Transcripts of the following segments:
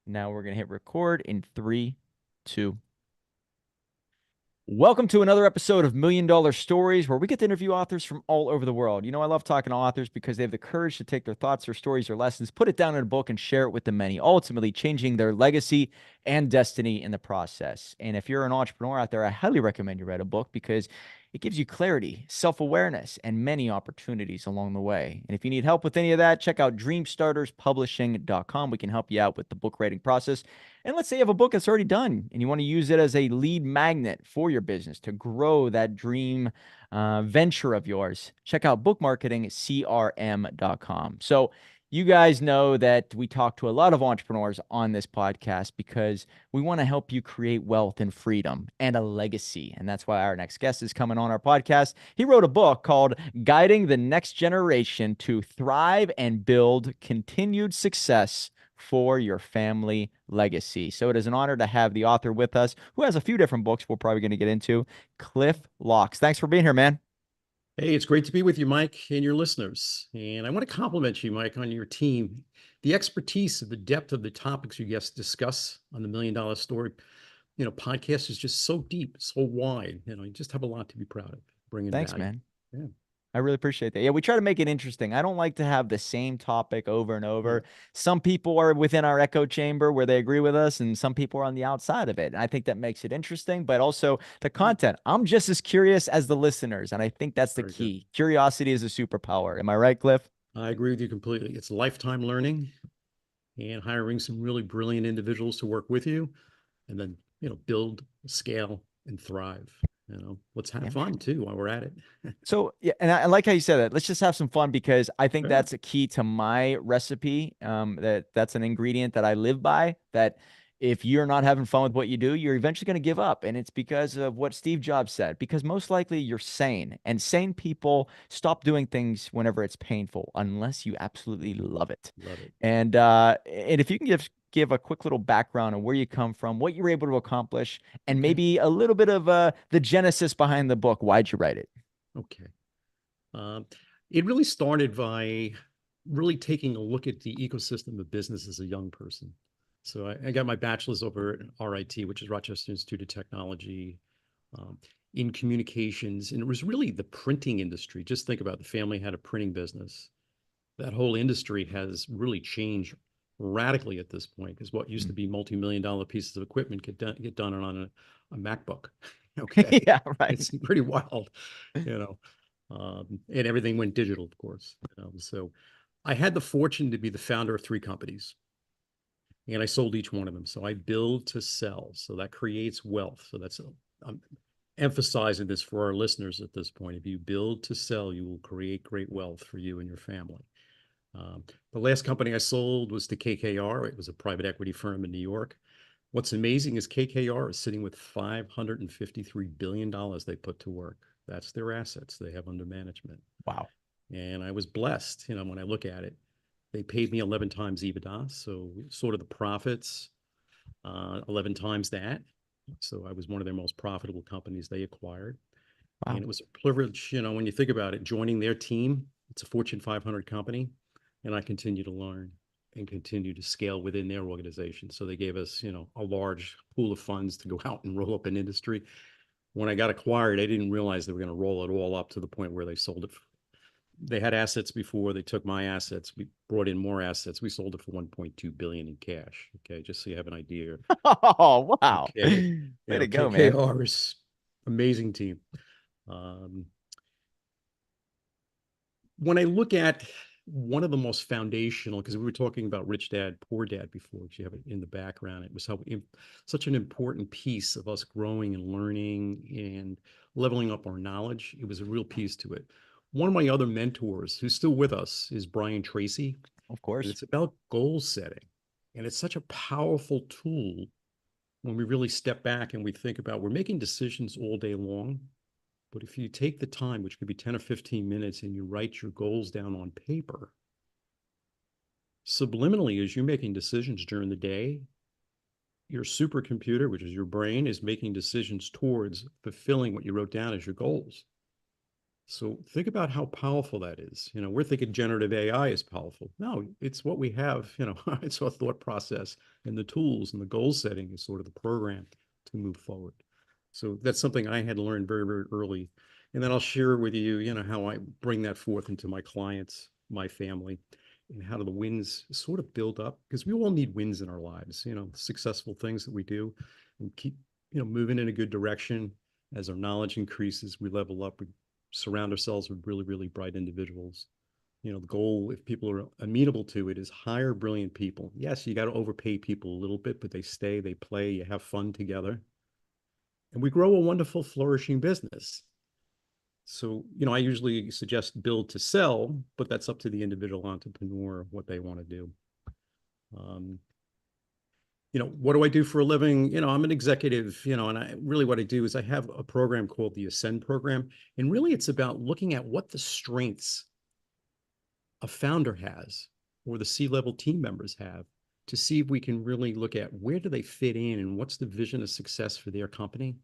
Now we're going to hit record in three, two. Welcome to another episode of Million Dollar Stories, where we get to interview authors from all over the world. I love talking to authors because they have the courage to take their thoughts, their stories, their lessons, put it down in a book, and share it with the many, ultimately changing their legacy and destiny in the process. And if you're an entrepreneur out there, I highly recommend you read a book because it gives you clarity, self-awareness, and many opportunities along the way. And if you need help with any of that, check out dreamstarterspublishing.com. We can help you out with the book writing process. And let's say you have a book that's already done and you want to use it as a lead magnet for your business to grow that dream venture of yours. Check out bookmarketingcrm.com. So, you guys know that we talk to a lot of entrepreneurs on this podcast because we want to help you create wealth and freedom and a legacy. And that's why our next guest is coming on our podcast. He wrote a book called Guiding the Next Generation to Thrive and Build Continued Success for Your Family Legacy. So it is an honor to have the author with us, who has a few different books we're probably going to get into, Cliff Locks. Thanks for being here, man. Hey, it's great to be with you, Mike, and your listeners. And I want to compliment you, Mike, on your team. The expertise and the depth of the topics you guys discuss on the Million Dollar Story, podcast is just so deep, so wide. You just have a lot to be proud of, bringing Thanks, value. man. Yeah. I really appreciate that. Yeah, we try to make it interesting. I don't like to have the same topic over and over. Some people are within our echo chamber where they agree with us, and some people are on the outside of it. And I think that makes it interesting, but also the content. I'm just as curious as the listeners, and I think that's the Very good. key. Curiosity is a superpower. Am I right, Cliff? I agree with you completely. It's lifetime learning and hiring some really brilliant individuals to work with you and then, build, scale, and thrive. Let's have Yeah. fun too while we're at it. So yeah, and I like how you said that. Let's just have some fun because I think Yeah. that's a key to my recipe. That's an ingredient that I live by. That if you're not having fun with what you do, you're eventually going to give up, and it's because of what Steve Jobs said. Because most likely you're sane, and sane people stop doing things whenever it's painful, unless you absolutely love it. Love it. And if you can give a quick little background on where you come from, what you were able to accomplish, and Okay. maybe a little bit of the genesis behind the book. Why'd you write it? Okay. Um, it really started by really taking a look at the ecosystem of business as a young person. So I got my bachelor's over at RIT, which is Rochester Institute of Technology, um, in communications. And it was really the printing industry. Just think about it. The family had a printing business. That whole industry has really changed radically at this point because what used to be multi-million dollar pieces of equipment get done on a MacBook. Okay. Yeah, right. It's pretty wild, you know. And everything went digital, of course. So I had the fortune to be the founder of three companies, and I sold each one of them. So I build to sell. So that creates wealth. So I'm emphasizing this for our listeners at this point. If you build to sell, you will create great wealth for you and your family. The last company I sold was to KKR. It was a private equity firm in New York. What's amazing is KKR is sitting with $553 billion they put to work. That's their assets they have under management. Wow. And I was blessed, when I look at it. They paid me 11 times EBITDA. So sort of the profits, 11 times that. So I was one of their most profitable companies they acquired. And Wow. it was a privilege, when you think about it, joining their team. It's a Fortune 500 company. And I continue to learn and continue to scale within their organization. So they gave us, a large pool of funds to go out and roll up an industry. When I got acquired, I didn't realize they were going to roll it all up to the point where they sold it. They had assets before. They took my assets. We brought in more assets. We sold it for 1.2 billion in cash. Okay, just so you have an idea. Oh, wow. Okay, Way to go, man. KKR is amazing team. Um, when I look at one of the most foundational, because we were talking about rich dad, poor dad before, because you have it in the background, it was such an important piece of us growing and learning and leveling up our knowledge. It was a real piece to it. One of my other mentors who's still with us is Brian Tracy, Of and course. it's about goal setting. And it's such a powerful tool when we really step back and we think about we're making decisions all day long. But if you take the time, which could be 10 or 15 minutes, and you write your goals down on paper, subliminally, as you're making decisions during the day, your supercomputer, which is your brain, is making decisions towards fulfilling what you wrote down as your goals. So think about how powerful that is. We're thinking generative AI is powerful. No, it's what we have, it's our thought process and the tools and the goal setting is sort of the program to move forward. So that's something I had to learn very, very early. And then I'll share with you, how I bring that forth into my clients, my family, and how do the wins sort of build up? Because we all need wins in our lives, successful things that we do and keep, moving in a good direction. As our knowledge increases, we level up, we surround ourselves with really, really bright individuals. The goal, if people are amenable to it, is hire brilliant people. Yes, you got to overpay people a little bit, but they stay, they play, you have fun together. And we grow a wonderful, flourishing business. So, I usually suggest build to sell, but that's up to the individual entrepreneur, what they want to do. Um, what do I do for a living? I'm an executive, and I really what I do is I have a program called the Ascend program. And really it's about looking at what the strengths a founder has or the C-level team members have to see if we can really look at where do they fit in and what's the vision of success for their company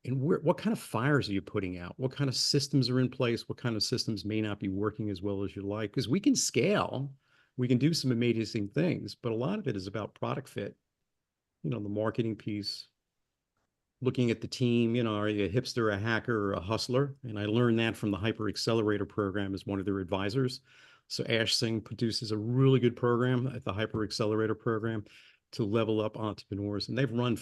and what kind of fires are you putting out? What kind of systems are in place? What kind of systems may not be working as well as you like? Because we can scale, we can do some amazing things, but a lot of it is about product fit, the marketing piece, looking at the team, are you a hipster, a hacker, or a hustler? And I learned that from the Hyper Accelerator program as one of their advisors. So Ash Singh produces a really good program at the Hyper Accelerator program to level up entrepreneurs. And they've run,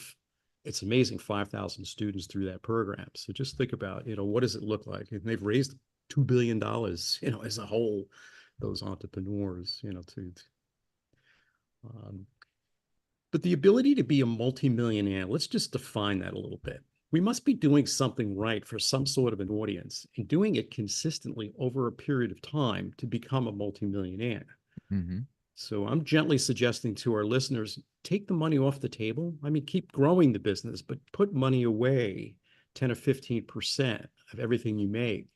it's amazing, 5,000 students through that program. So just think about, what does it look like? And they've raised $2 billion, as a whole, those entrepreneurs, um, but the ability to be a multimillionaire, let's just define that a little bit. We must be doing something right for some sort of an audience and doing it consistently over a period of time to become a multimillionaire. Mm-hmm. So I'm gently suggesting to our listeners, take the money off the table. I mean, keep growing the business, but put money away, 10 or 15% of everything you make,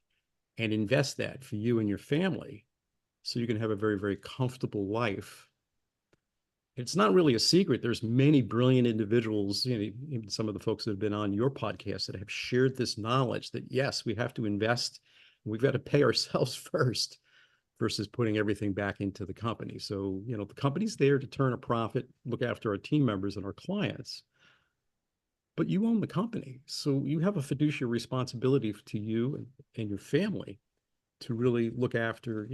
and invest that for you and your family so you can have a very, very comfortable life. It's not really a secret. There's many brilliant individuals, even some of the folks that have been on your podcast that have shared this knowledge that yes, we have to invest. We've got to pay ourselves first versus putting everything back into the company. So, the company's there to turn a profit, look after our team members and our clients, but you own the company. So you have a fiduciary responsibility to you and your family to really look after,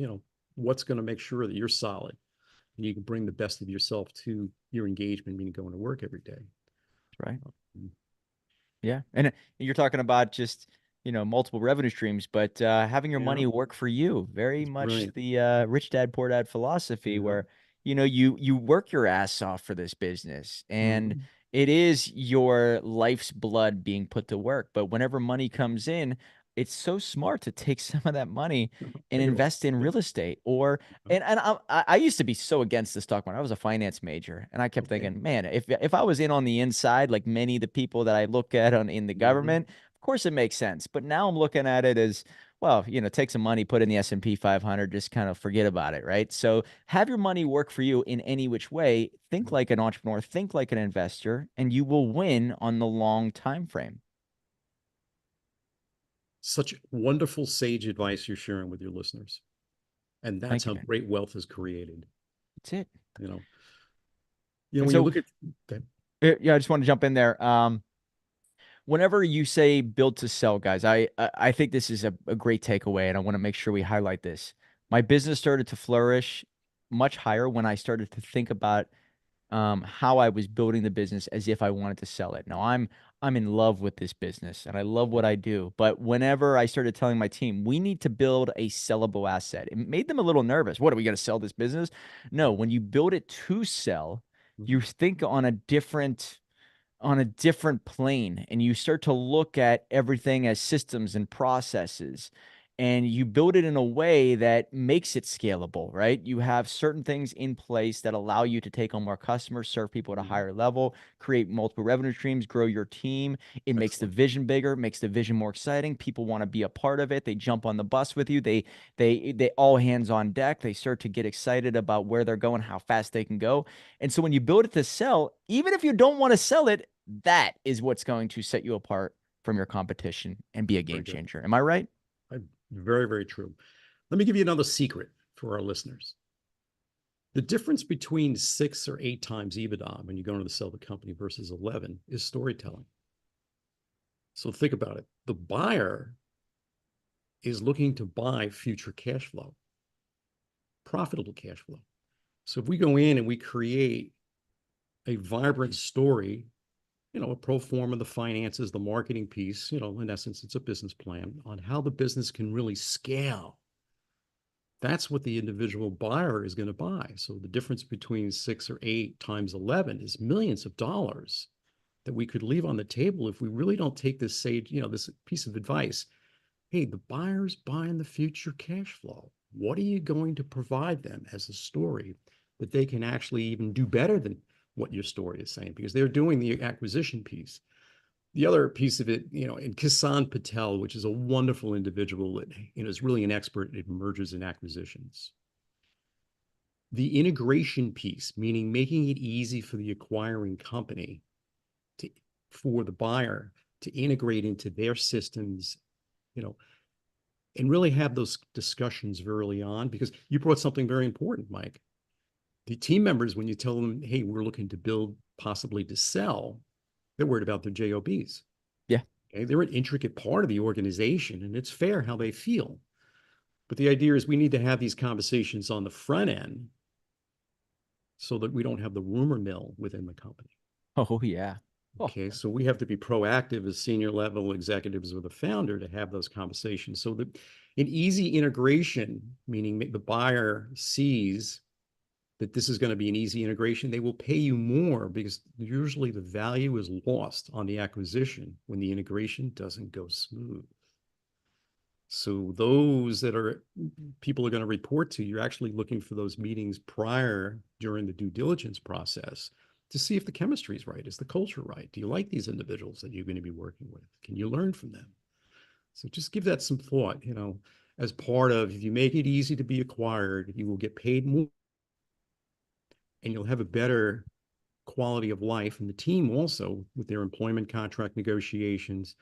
what's going to make sure that you're solid and you can bring the best of yourself to your engagement, meaning going to work every day. Right. Um, Yeah. And you're talking about just, multiple revenue streams, but having your yeah, money work for you, very it's much brilliant. the rich dad, poor dad philosophy Yeah. where, you work your ass off for this business and Mhm. it is your life's blood being put to work. But whenever money comes in, it's so smart to take some of that money and Pay it off. invest in Yeah. real estate or Yeah. and I used to be so against the stock market. I was a finance major, and I kept Okay. thinking, man, if I was in on the inside, like many of the people that I look at in the Mhm. government, of course it makes sense. But now I'm looking at it as, well, take some money, put in the S&P 500, just kind of forget about it, right? So have your money work for you in any which way. Think like an entrepreneur, think like an investor, and you will win on the long time frame. Such wonderful sage advice you're sharing with your listeners. And that's Thank you, how man. great wealth is created. That's it. You know, And when you so, look at okay. yeah, I just want to jump in there. Whenever you say build to sell, guys, I think this is a great takeaway, and I want to make sure we highlight this. My business started to flourish much higher when I started to think about how I was building the business as if I wanted to sell it. Now I'm in love with this business and I love what I do. But whenever I started telling my team, we need to build a sellable asset, it made them a little nervous. What are we going to sell this business? No, when you build it to sell, you Mhm. think on a different plane and you start to look at everything as systems and processes and you build it in a way that makes it scalable, right? You have certain things in place that allow you to take on more customers, serve people at a Mhm. higher level, create multiple revenue streams, grow your team. It makes the Excellent. vision bigger, makes the vision more exciting. People want to be a part of it. They jump on the bus with you. They all hands on deck. They start to get excited about where they're going, how fast they can go. And so when you build it to sell, even if you don't want to sell it, that is what's going to set you apart from your competition and be a Very game good. changer. Am I right? Very, very true. Let me give you another secret for our listeners. The difference between 6 or 8 times EBITDA when you're going to sell the company versus 11 is storytelling. So think about it. The buyer is looking to buy future cash flow, profitable cash flow. So if we go in and we create a vibrant story, a pro forma, the finances, the marketing piece, in essence, it's a business plan on how the business can really scale. That's what the individual buyer is going to buy. So the difference between 6 or 8 times 11 is millions of dollars that we could leave on the table if we really don't take this sage, this piece of advice. Hey, the buyer's buying the future cash flow. What are you going to provide them as a story that they can actually even do better than what your story is saying? Because they're doing the acquisition piece. The other piece of it, in Kisan Patel, which is a wonderful individual that is really an expert in mergers and acquisitions. The integration piece, meaning making it easy for the acquiring company for the buyer to integrate into their systems, and really have those discussions early on, because you brought something very important, Mike. The team members, when you tell them, hey, we're looking to build, possibly to sell, they're worried about their JOBs. Yeah. Okay? They're an intricate part of the organization, and it's fair how they feel. But the idea is we need to have these conversations on the front end so that we don't have the rumor mill within the company. Oh, yeah. Oh, Okay, so we have to be proactive as senior level executives with the founder to have those conversations. So that an easy integration, meaning the buyer sees that this is going to be an easy integration, they will pay you more because usually the value is lost on the acquisition when the integration doesn't go smooth. So those that are people are going to report to, you're actually looking for those meetings prior during the due diligence process to see if the chemistry is right. Is the culture right? Do you like these individuals that you're going to be working with? Can you learn from them? So just give that some thought, as part of, if you make it easy to be acquired, you will get paid more and you'll have a better quality of life. And the team also with their employment contract negotiations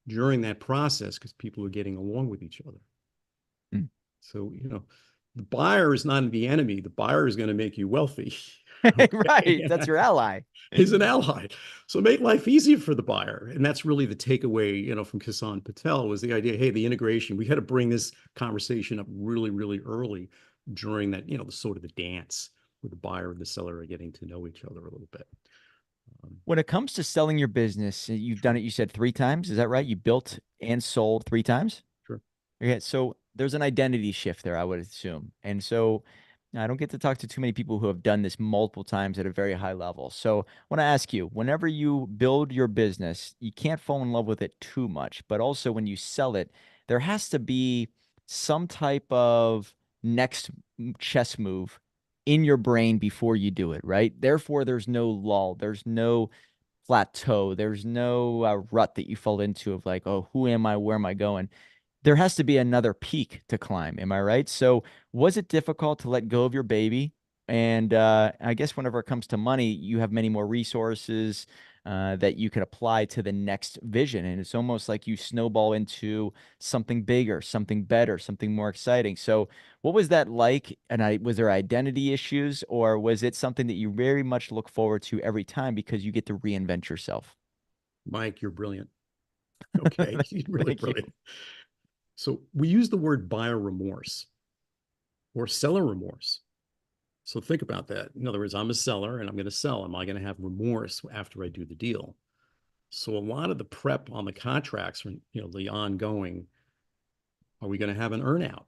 during that process, because people are getting along with each other. mm. So, the buyer is not the enemy. The buyer is going to make you wealthy. Right. Okay. That's your ally. He's an ally. So make life easier for the buyer. And that's really the takeaway, from Kisan Patel was the idea, hey, the integration, we had to bring this conversation up really, really early during that, the sort of the dance where the buyer and the seller are getting to know each other a little bit. When it comes to selling your business, you've done Sure, it, you said 3 times. Is that right? You built and sold 3 times? sure. Okay, so there's an identity shift there, I would assume. And so I don't get to talk to too many people who have done this multiple times at a very high level. So I want to ask you, whenever you build your business, you can't fall in love with it too much, but also when you sell it, there has to be some type of next chess move in your brain before you do it, right? Therefore, there's no lull, there's no plateau, there's no rut that you fall into of like, oh, who am I? Where am I going? There has to be another peak to climb. Am I right? So was it difficult to let go of your baby? And I guess whenever it comes to money, you have many more resources that you could apply to the next vision. And it's almost like you snowball into something bigger, something better, something more exciting. So what was that like? And was there identity issues, or was it something that you very much look forward to every time because you get to reinvent yourself? Mike, you're brilliant. Okay. You're really Thank you. brilliant. So we use the word buyer remorse or seller remorse. So think about that. In other words, I'm a seller and I'm going to sell. Am I going to have remorse after I do the deal? So a lot of the prep on the contracts, the ongoing, are we going to have an earnout?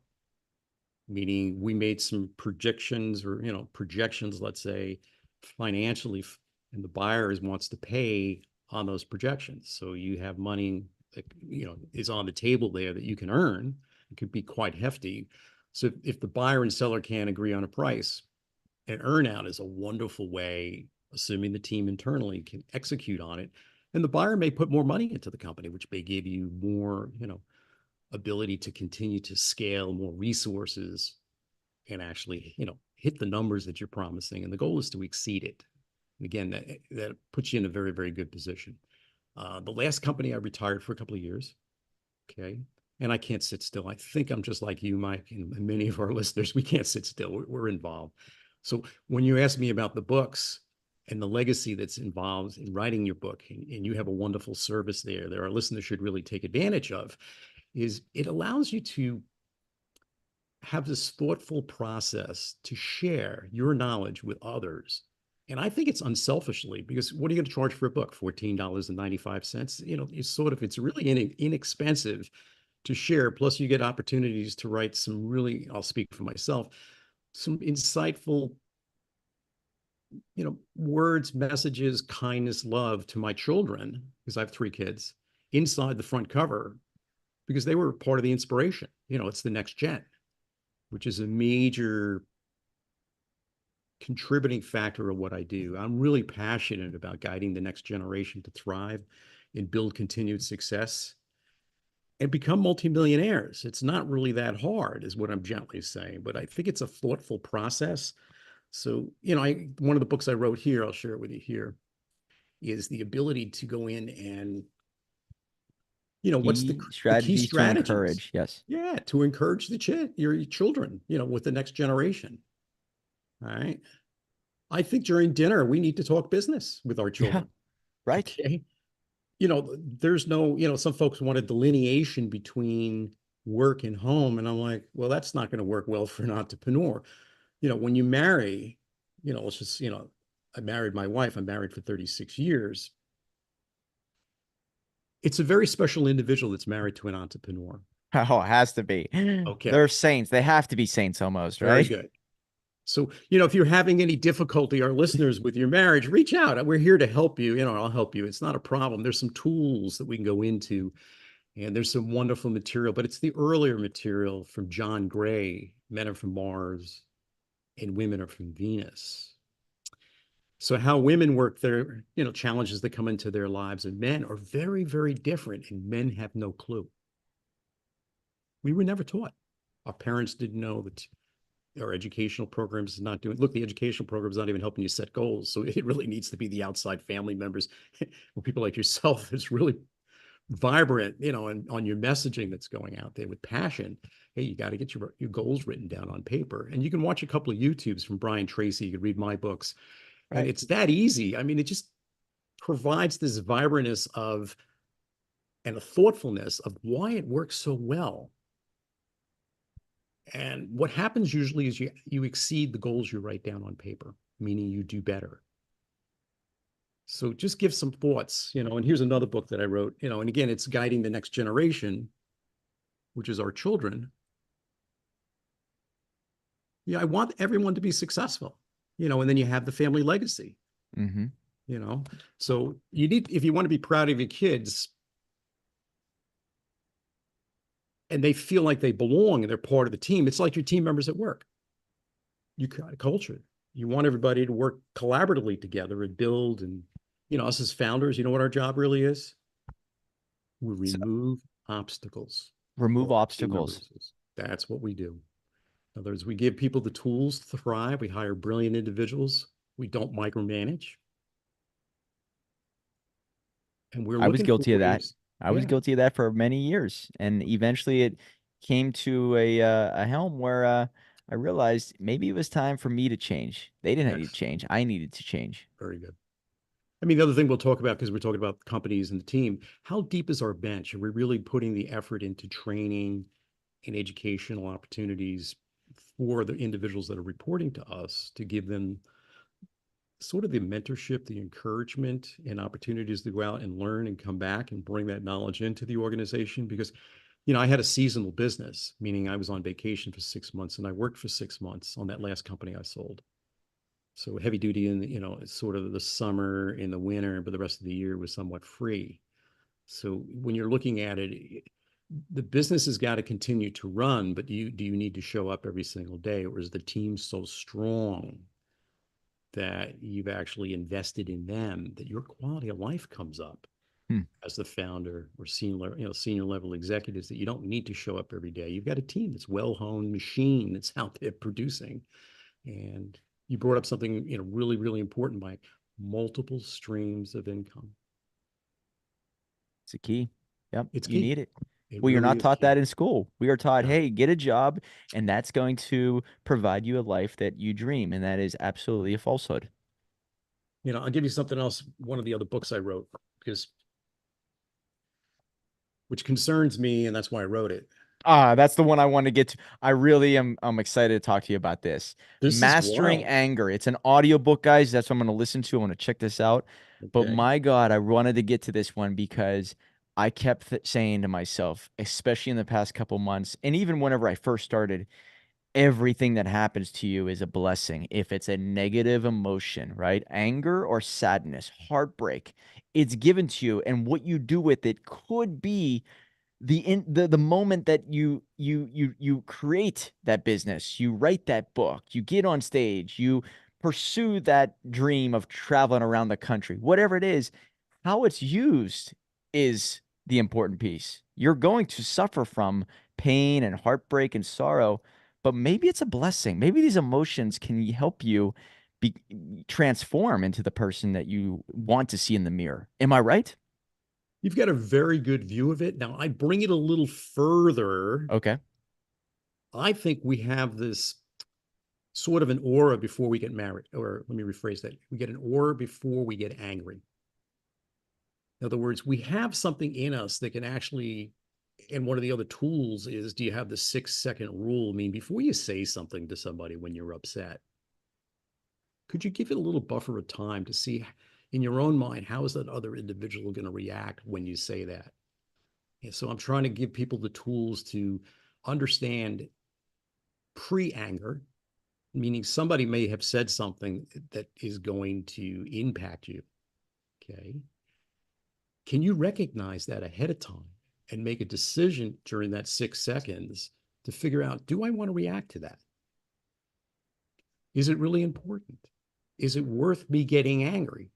Meaning we made some projections or, projections, let's say, financially, and the buyer wants to pay on those projections. So you have money that, is on the table there that you can earn. It could be quite hefty. So if the buyer and seller can't agree on a price, an earnout is a wonderful way, assuming the team internally can execute on it. And the buyer may put more money into the company, which may give you more, ability to continue to scale, more resources, and actually, hit the numbers that you're promising. And the goal is to exceed it. And again, that puts you in a very, very good position. The last company I retired for a couple of years. Okay. and I can't sit still. I think I'm just like you, Mike, and many of our listeners. We can't sit still. We're involved. So when you ask me about the books and the legacy that's involved in writing your book, and you have a wonderful service there that our listeners should really take advantage of, is it allows you to have this thoughtful process to share your knowledge with others. And I think it's unselfishly, because what are you going to charge for a book? $14.95. It's really inexpensive to share. Plus, you get opportunities to write some really, I'll speak for myself, some insightful, words, messages, kindness, love to my children, because I have 3 kids, inside the front cover, because they were part of the inspiration. It's the next gen, which is a major contributing factor of what I do. I'm really passionate about guiding the next generation to thrive and build continued success and become multimillionaires. It's not really that hard, is what I'm gently saying, but I think it's a thoughtful process. So, one of the books I wrote here, I'll share it with you here, is the ability to go in and, what's Key the key strategies to strategies? encourage. Yes. Yeah, to encourage your children, with the next generation. All right. I think during dinner, we need to talk business with our Yeah. children. Right. Okay. There's no, some folks want a delineation between work and home. And I'm like, well, that's not going to work well for an entrepreneur. When you marry, let's just, I married my wife, I'm married for 36 years. It's a very special individual that's married to an entrepreneur. Oh, it has to be. They're Okay. saints. They have to be saints almost, Very right? good. So, if you're having any difficulty, our listeners, with your marriage, reach out. We're here to help you. I'll help you. It's not a problem. There's some tools that we can go into, and there's some wonderful material, but it's the earlier material from John Gray, Men Are From Mars and Women Are From Venus. So how women work their, challenges that come into their lives, and men are very, very different, and men have no clue. We were never taught. Our parents didn't know that. Our educational programs is not doing. Look, the educational program is not even helping you set goals. So it really needs to be the outside family members, or people like yourself, that's really vibrant, and on your messaging that's going out there with passion. Hey, you got to get your goals written down on paper. And you can watch a couple of YouTubes from Brian Tracy. You can read my books, and Right. it's that easy. I mean, it just provides this vibrantness of and a thoughtfulness of why it works so well. And what happens usually is you exceed the goals you write down on paper, meaning you do better. So just give some thoughts, and here's another book that I wrote, and again, it's guiding the next generation, which is our children. Yeah, I want everyone to be successful, and then you have the family legacy, Mm-hmm. you know. So if you want to be proud of your kids and they feel like they belong and they're part of the team, it's like your team members at work. You got a culture. You want everybody to work collaboratively together and build. And, us as founders, you know what our job really is? We So remove obstacles remove for our team obstacles. members. That's what we do. In other words, we give people the tools to thrive. We hire brilliant individuals. We don't micromanage. And we're I was looking for guilty of that. ways. I was Yeah, guilty of that for many years, and eventually it came to a helm where I realized maybe it was time for me to change. They didn't need to excellent. change. I needed to change. Very good. I mean, the other thing we'll talk about, because we're talking about companies and the team, how deep is our bench? Are we really putting the effort into training and educational opportunities for the individuals that are reporting to us to give them sort of the mentorship, the encouragement, and opportunities to go out and learn and come back and bring that knowledge into the organization? Because, I had a seasonal business, meaning I was on vacation for 6 months and I worked for 6 months on that last company I sold. So heavy duty in, sort of the summer, in the winter, but the rest of the year was somewhat free. So when you're looking at it, the business has got to continue to run, but do you need to show up every single day, or is the team so strong that you've actually invested in them that your quality of life comes up Hmm. as the founder or senior level executives, that you don't need to show up every day? You've got a team that's well-honed machine that's out there producing. And you brought up something, really, really important, Mike: multiple streams of income. It's a key. Yep, It's you key. need it. It Well, you're really not is taught key. that in school. We are taught, No. hey, get a job, and that's going to provide you a life that you dream. And that is absolutely a falsehood. I'll give you something else. One of the other books I wrote, because which concerns me, and that's why I wrote it. Ah, that's the one I want to get to. I really am I'm excited to talk to you about this. This is Mastering wild. Anger. It's an audiobook, guys. That's what I'm going to listen to. I want to check this out. But Okay. my God, I wanted to get to this one because I kept saying to myself, especially in the past couple months, and even whenever I first started, everything that happens to you is a blessing. If it's a negative emotion, right? Anger or sadness, heartbreak, it's given to you. And what you do with it could be the moment that you create that business, you write that book, you get on stage, you pursue that dream of traveling around the country, whatever it is, how it's used is the important piece. You're going to suffer from pain and heartbreak and sorrow, but maybe it's a blessing. Maybe these emotions can help you be transform into the person that you want to see in the mirror. Am I right? You've got a very good view of it. Now, I bring it a little further. Okay. I think we have this sort of an aura before we get married, or let me rephrase that. We get an aura before we get angry. In other words, we have something in us that can actually, and one of the other tools is, do you have the 6 second rule? I mean, before you say something to somebody when you're upset, could you give it a little buffer of time to see in your own mind, how is that other individual going to react when you say that? And so I'm trying to give people the tools to understand pre-anger, meaning somebody may have said something that is going to impact you. Okay. Can you recognize that ahead of time and make a decision during that 6 seconds to figure out, do I want to react to that? Is it really important? Is it worth me getting angry?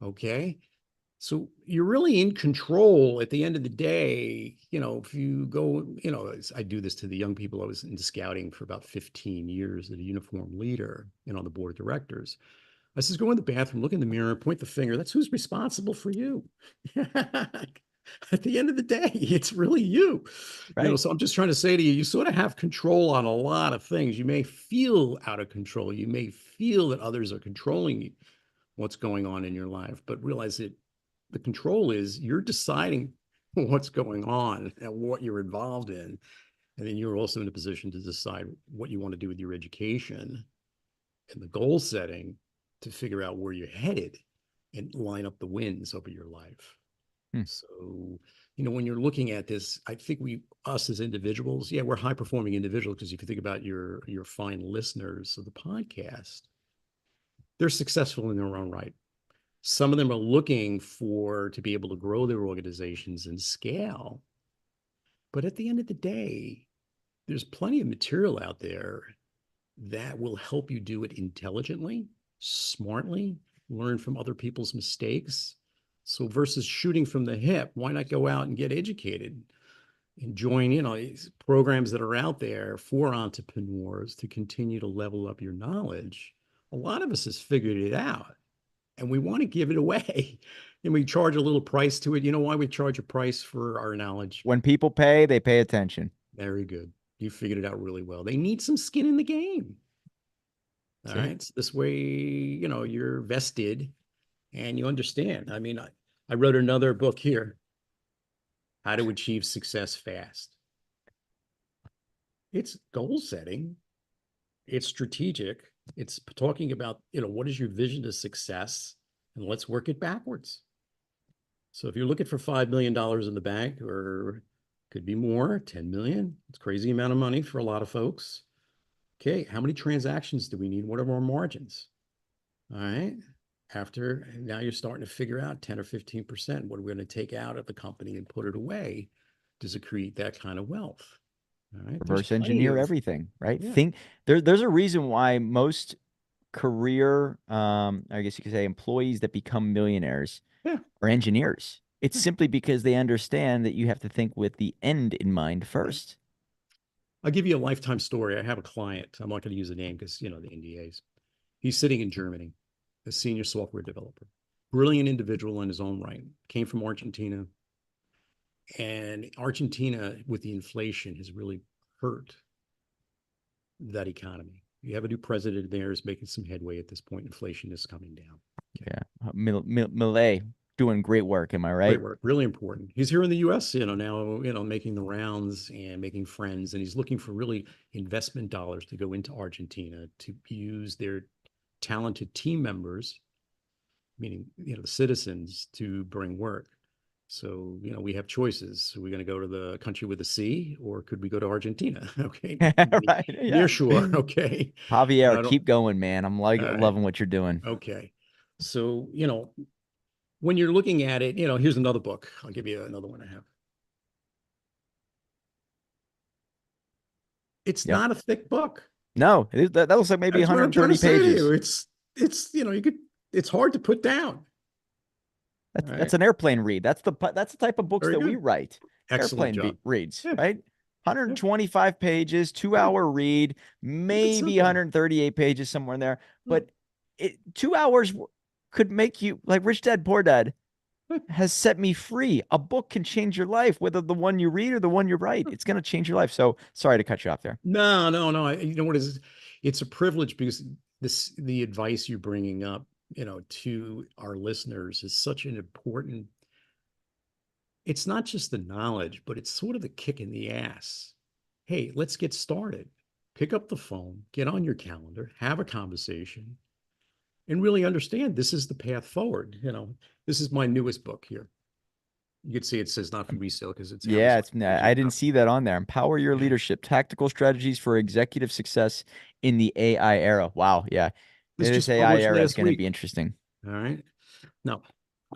Okay. So you're really in control at the end of the day. If you go, I do this to the young people. I was into scouting for about 15 years as a uniform leader and on the board of directors. I says, go in the bathroom, look in the mirror, point the finger. That's who's responsible for you. At the end of the day, it's really you. Right. So I'm just trying to say to you, you sort of have control on a lot of things. You may feel out of control. You may feel that others are controlling what's going on in your life, but realize that the control is you're deciding what's going on and what you're involved in. And then you're also in a position to decide what you want to do with your education and the goal setting to figure out where you're headed and line up the wins over your life. Hmm. So, when you're looking at this, I think us as individuals, yeah, we're high performing individuals because if you think about your fine listeners of the podcast, they're successful in their own right. Some of them are looking to be able to grow their organizations and scale. But at the end of the day, there's plenty of material out there that will help you do it intelligently, smartly, learn from other people's mistakes. So versus shooting from the hip, why not go out and get educated and join, programs that are out there for entrepreneurs to continue to level up your knowledge? A lot of us has figured it out and we want to give it away. And we charge a little price to it. You know why we charge a price for our knowledge? When people pay, they pay attention. Very good. You figured it out really well. They need some skin in the game. All See? right. So this way, you're vested and you understand. I mean, I wrote another book here, How to Achieve Success Fast. It's goal setting, it's strategic, it's talking about, what is your vision to success? And let's work it backwards. So if you're looking for $5 million in the bank, or could be more, 10 million, it's a crazy amount of money for a lot of folks. Okay, how many transactions do we need? What are our margins? All right. After now, you're starting to figure out 10 or 15%. What are we going to take out of the company and put it away? Does it create that kind of wealth? All right. There's Reverse plenty engineer of, everything, right? yeah, There's a reason why most career, I guess you could say employees that become millionaires yeah, are engineers. It's yeah, simply because they understand that you have to think with the end in mind yeah. first. I'll give you a lifetime story. I have a client. I'm not going to use the name because, the NDAs. He's sitting in Germany, a senior software developer, brilliant individual in his own right, came from Argentina. And Argentina, with the inflation, has really hurt that economy. You have a new president there is making some headway at this point. Inflation is coming down. Okay. Yeah. Millet doing great work. Am I Great right? work. Really important. He's here in the US, now, making the rounds and making friends. And he's looking for really investment dollars to go into Argentina to use their talented team members, meaning, the citizens, to bring work. So, we have choices. Are we going to go to the country with a C, or could we go to Argentina? Okay. Right. Near Yeah. shore. Okay. And Javier, I don't, keep going, man. I'm like all right. loving what you're doing. Okay. So, when you're looking at it, here's another book. I'll give you another one I have. It's Yep. not a thick book. No, that looks like maybe That's what I'm trying to 130 say to you. pages. It's hard to put down. All That's right. an airplane read. That's the type of books Very that we good. write. Excellent Airplane job. reads, Yeah. right? Yeah. 125 pages, two Yeah. hour read, Keep it maybe simple. 138 pages somewhere in there. Yeah. But 2 hours could make you like Rich Dad Poor Dad has set me free. A book can change your life, whether the one you read or the one you write. It's going to change your life. So sorry to cut you off there. No, no, no. You know what is? It's a privilege because the advice you're bringing up, to our listeners is such an important. It's not just the knowledge, but it's sort of the kick in the ass. Hey, let's get started. Pick up the phone, get on your calendar, have a conversation, and really understand this is the path forward. This is my newest book here. You can see it says not for resale because it's Yeah, Amazon. it's I didn't see that on there. Empower your Yeah. leadership, tactical strategies for executive success in the AI era. Wow, yeah. This This just AI published era is last going to be week. interesting. All right. Now,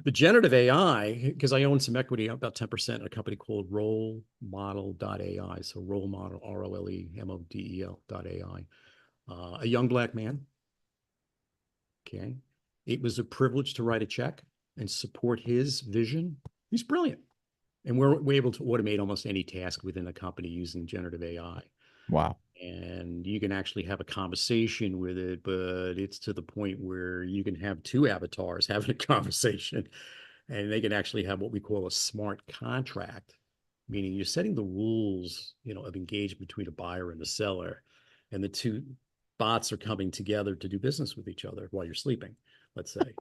the generative AI, because I own some equity, about 10% in a company called rolemodel.ai. So role model, ROLEMODEL.ai. A young black man. Okay. It was a privilege to write a check and support his vision. He's brilliant. And we're able to automate almost any task within a company using generative AI. Wow. And you can actually have a conversation with it, but it's to the point where you can have two avatars having a conversation, and they can actually have what we call a smart contract, meaning you're setting the rules, of engagement between a buyer and a seller, and the two bots are coming together to do business with each other while you're sleeping, let's say.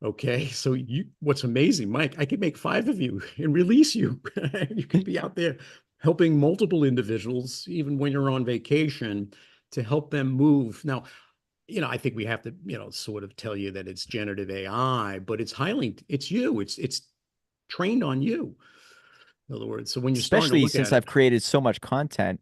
Okay, so what's amazing, Mike, I could make five of you and release you. You could be out there helping multiple individuals, even when you're on vacation, to help them move. Now, I think we have to, sort of tell you that it's generative AI, but it's you. It's trained on you. In other words, so when you're starting to Especially look since at it, I've created so much content,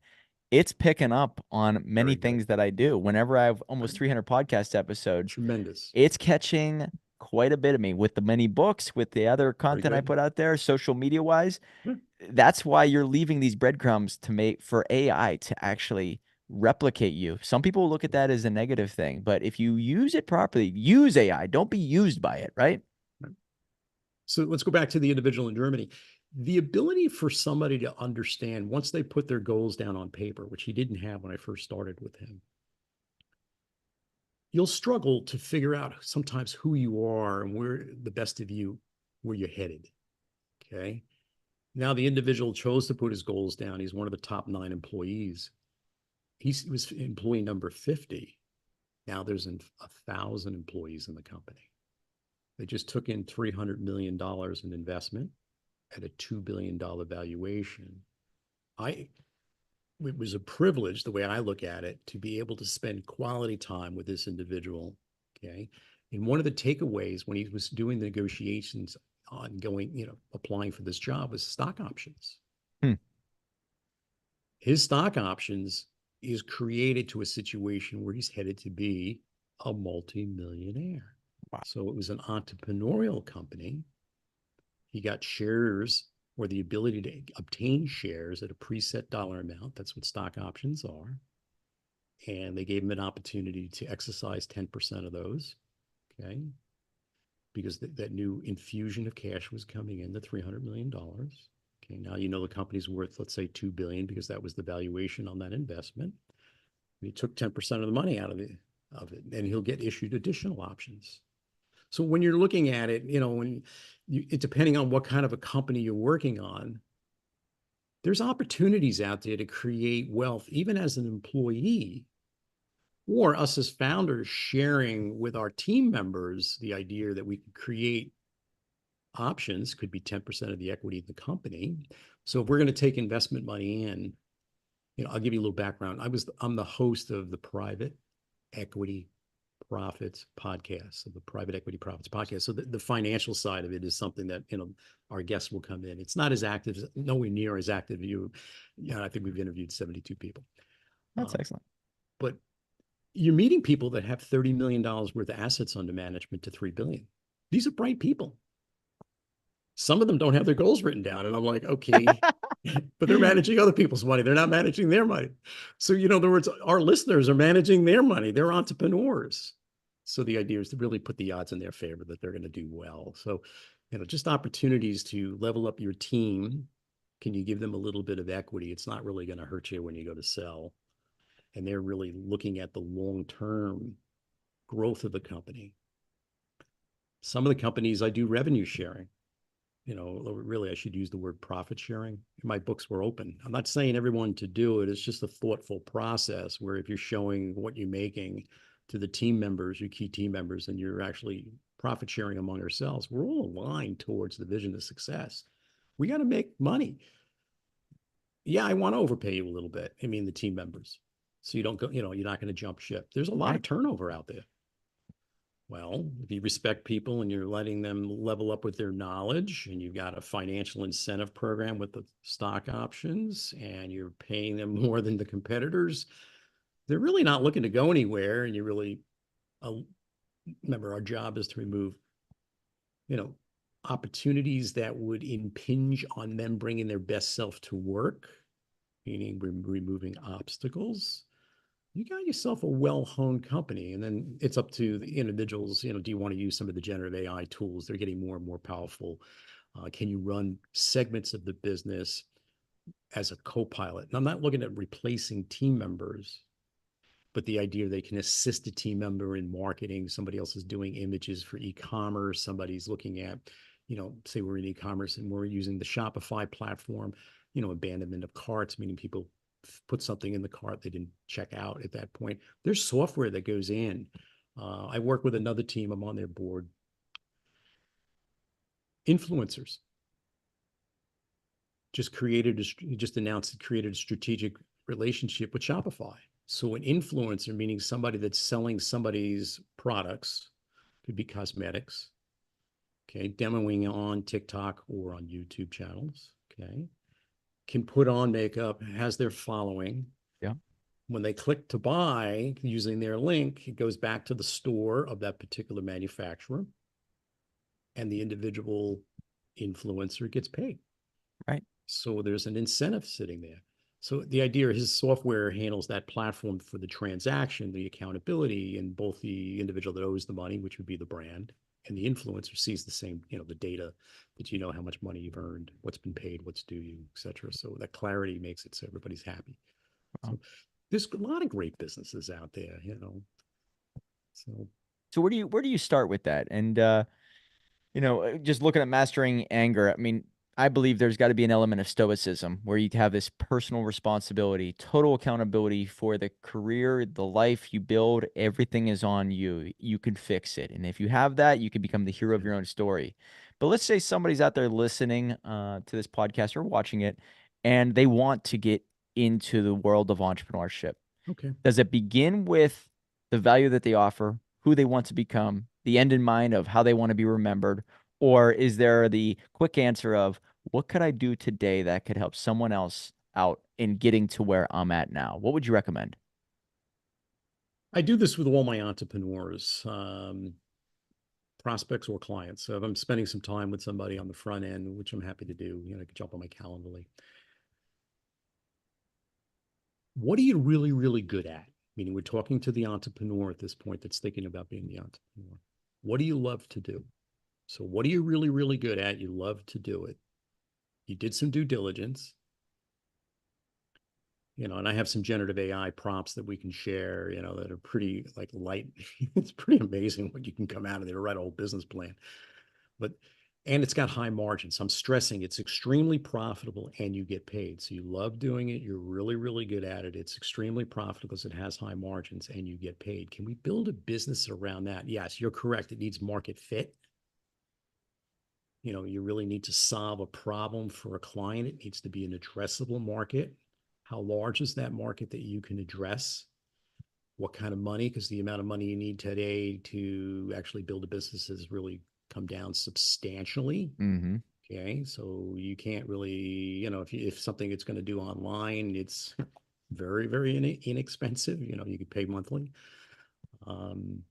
it's picking up on many very good, things that I do. Whenever I have almost right? 300 podcast episodes, Tremendous, it's catching quite a bit of me with the many books, with the other very content I good. put out there, social media wise. Yeah. That's why you're leaving these breadcrumbs to make for AI to actually replicate you. Some people look at that as a negative thing, but if you use it properly, use AI, don't be used by it, right? So let's go back to the individual in Germany. The ability for somebody to understand once they put their goals down on paper, which he didn't have when I first started with him, you'll struggle to figure out sometimes who you are and where the best of you, where you're headed. Okay. Now the individual chose to put his goals down. He's one of the top 9 employees. He was employee number 50. Now there's 1,000 employees in the company. They just took in $300 million in investment at a $2 billion valuation. It was a privilege, the way I look at it, to be able to spend quality time with this individual. Okay. And one of the takeaways when he was doing the negotiations on going, applying for this job was stock options. Hmm. His stock options is created to a situation where he's headed to be a multimillionaire. Wow. So it was an entrepreneurial company. He got shares or the ability to obtain shares at a preset dollar amount. That's what stock options are. And they gave him an opportunity to exercise 10% of those. Okay. Because that new infusion of cash was coming in, the $300 million. Okay. Now, the company's worth, let's say, $2 billion because that was the valuation on that investment. And he took 10% of the money out of it, and he'll get issued additional options. So when you're looking at it, when depending on what kind of a company you're working on, there's opportunities out there to create wealth, even as an employee, or us as founders sharing with our team members the idea that we can create options, could be 10% of the equity of the company. So if we're going to take investment money in, I'll give you a little background. I'm the host of the Private Equity Profits podcast, of the Private Equity Profits podcast. So the financial side of it is something that, our guests will come in. It's not as active, nowhere near as active. I think we've interviewed 72 people. That's excellent. But you're meeting people that have $30 million worth of assets under management to 3 billion. These are bright people. Some of them don't have their goals written down. And I'm like, okay, but they're managing other people's money. They're not managing their money. So, in other words, our listeners are managing their money. They're entrepreneurs. So the idea is to really put the odds in their favor that they're going to do well. So, just opportunities to level up your team. Can you give them a little bit of equity? It's not really going to hurt you when you go to sell. And they're really looking at the long-term growth of the company. Some of the companies I do revenue sharing. Really, I should use the word profit sharing. My books were open. I'm not saying everyone to do it. It's just a thoughtful process where if you're showing what you're making to the team members, your key team members, and you're actually profit sharing among ourselves, we're all aligned towards the vision of success. We got to make money. Yeah, I want to overpay you a little bit. I mean, the team members. So you don't go, you're not going to jump ship. There's a lot of turnover out there. Well, if you respect people and you're letting them level up with their knowledge, and you've got a financial incentive program with the stock options, and you're paying them more than the competitors, they're really not looking to go anywhere. And you really, remember, our job is to remove, opportunities that would impinge on them bringing their best self to work, meaning removing obstacles. You got yourself a well-honed company. And then it's up to the individuals, do you want to use some of the generative AI tools? They're getting more and more powerful. Can you run segments of the business as a co-pilot? And I'm not looking at replacing team members, but the idea they can assist a team member in marketing. Somebody else is doing images for e-commerce. Somebody's looking at, say we're in e-commerce and we're using the Shopify platform, abandonment of carts, meaning people put something in the cart they didn't check out at that point. There's software that goes in. I work with another team. I'm on their board. Influencers just announced it created a strategic relationship with Shopify. So an influencer, meaning somebody that's selling somebody's products, could be cosmetics, okay, demoing on TikTok or on YouTube channels, okay, can put on makeup, has their following. Yeah. When they click to buy using their link, it goes back to the store of that particular manufacturer, and the individual influencer gets paid. Right. So there's an incentive sitting there. So the idea is his software handles that platform for the transaction, the accountability, and both the individual that owes the money, which would be the brand, and the influencer sees the same, the data that how much money you've earned, what's been paid, what's due you, et cetera. So that clarity makes it so everybody's happy. Wow. So there's a lot of great businesses out there, So where do you start with that? And just looking at mastering anger, I mean, I believe there's got to be an element of stoicism where you have this personal responsibility, total accountability for the career, the life you build. Everything is on you. You can fix it. And if you have that, you can become the hero of your own story. But let's say somebody's out there listening to this podcast or watching it, and they want to get into the world of entrepreneurship. Okay. Does it begin with the value that they offer, who they want to become, the end in mind of how they want to be remembered? Or is there the quick answer of what could I do today that could help someone else out in getting to where I'm at now? What would you recommend? I do this with all my entrepreneurs, prospects or clients. So if I'm spending some time with somebody on the front end, which I'm happy to do, I can jump on my Calendly. What are you really, really good at? Meaning we're talking to the entrepreneur at this point that's thinking about being the entrepreneur. What do you love to do? So what are you really, really good at? You love to do it. You did some due diligence. And I have some generative AI prompts that we can share, that are pretty light. It's pretty amazing what you can come out of there, write a whole business plan. But and it's got high margins. I'm stressing it's extremely profitable and you get paid. So you love doing it. You're really, really good at it. It's extremely profitable because it has high margins and you get paid. Can we build a business around that? Yes, you're correct. It needs market fit. You really need to solve a problem for a client. It needs to be an addressable market. How large is that market that you can address? What kind of money? Because the amount of money you need today to actually build a business has really come down substantially. Mm-hmm. Okay, so you can't really, if something it's going to do online, it's very, very inexpensive. You could pay monthly. Um,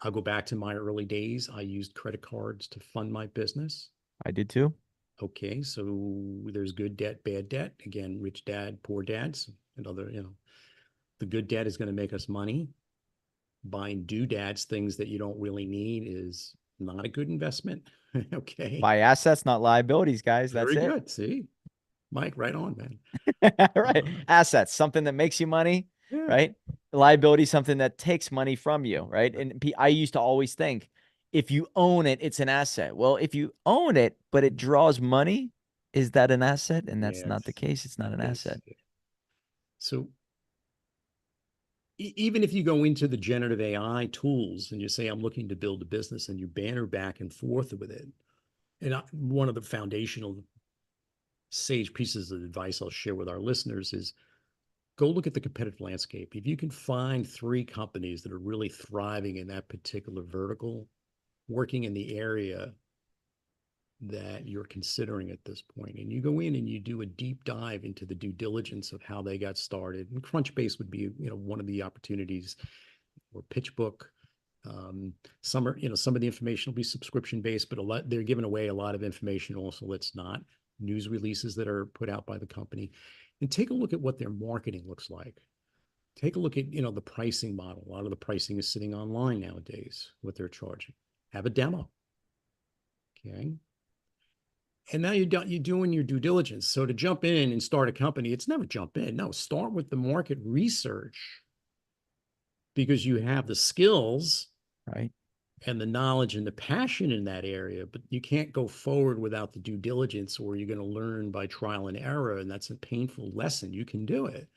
I'll go back to my early days. I used credit cards to fund my business. I did too. Okay, so there's good debt, bad debt. Again, rich dad, poor dads, and other, the good debt is going to make us money. Buying doodads, things that you don't really need, is not a good investment. Okay, Buy assets, not liabilities, guys. That's very it. good. See, Mike, right on, man. Right. Uh, Assets, something that makes you money, yeah, right? Liability, something that takes money from you, right? And I used to always think if you own it, it's an asset. Well, if you own it, but it draws money, is that an asset? And that's yeah, not the case. It's not an it's asset. so even if you go into the generative AI tools and you say, I'm looking to build a business, and you banter back and forth with it. And one of the foundational sage pieces of advice I'll share with our listeners is go look at the competitive landscape. If you can find 3 companies that are really thriving in that particular vertical, working in the area that you're considering at this point, and you go in and you do a deep dive into the due diligence of how they got started, and Crunchbase would be, one of the opportunities, or PitchBook. Some are, some of the information will be subscription based, but they're giving away a lot of information also that's not. News releases that are put out by the company, and take a look at what their marketing looks like. Take a look at, the pricing model. A lot of the pricing is sitting online nowadays, what they're charging. Have a demo. Okay. And now you're doing your due diligence. So to jump in and start a company, it's never jump in. No, start with the market research, because you have the skills Right. and the knowledge and the passion in that area, but you can't go forward without the due diligence, or you're going to learn by trial and error. And that's a painful lesson. You can do it,